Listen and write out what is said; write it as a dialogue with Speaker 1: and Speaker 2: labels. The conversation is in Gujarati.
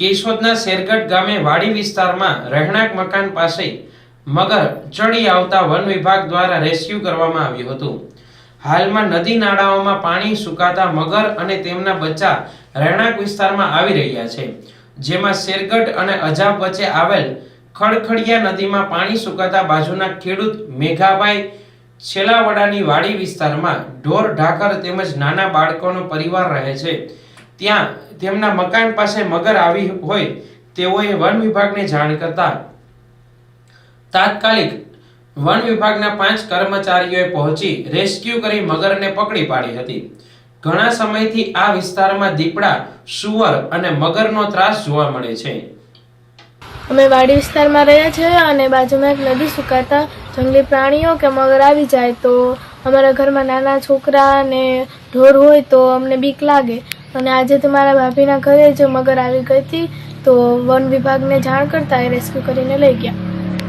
Speaker 1: કેશોદના શેરગઢ ગામે વાડી વિસ્તારમાં રહેણાંક મકાન પાસે મગર ચડી આવતા વન વિભાગ દ્વારા રેસ્ક્યુ કરવામાં આવ્યું હતું। હાલમાં નદી નાળાઓમાં પાણી સુકાતા મગર અને તેમના બચ્ચા રહેણાંક વિસ્તારમાં આવી રહ્યા છે, જેમાં શેરગઢ અને અજાબ વચ્ચે આવેલ ખડખડિયા નદીમાં પાણી સુકાતા બાજુના ખેડૂત મેઘાભાઈ છેલાવડાની વાડી વિસ્તારમાં ઢોર ઢાકર તેમજ નાના બાળકોનો પરિવાર રહે છે, ત્યાં તેમના મકાન પાસે મગર આવી હોય તેઓએ વન વિભાગને જાણ કરતા તાત્કાલિક વન વિભાગના 5 કર્મચારીઓએ પહોંચી રેસ્ક્યુ કરી મગરને પકડી પાડી હતી। ઘણા સમયથી આ વિસ્તારમાં દીપડા, સુવર અને મગરનો ત્રાસ જોવા મળે છે।
Speaker 2: અમે વાડી વિસ્તારમાં રહ્યા છીએ અને બાજુમાં એક નદી સુકાતા જંગલી પ્રાણીઓ કે મગર આવી જાય તો અમારા ઘરમાં નાના છોકરા અને ઢોર હોય તો અમને બીક લાગે અને આજે તો મારા ભાભીના ઘરે જ મગર આવી ગઈ હતી તો વન વિભાગને જાણ કરતા એ રેસ્ક્યુ કરીને લઈ ગયા।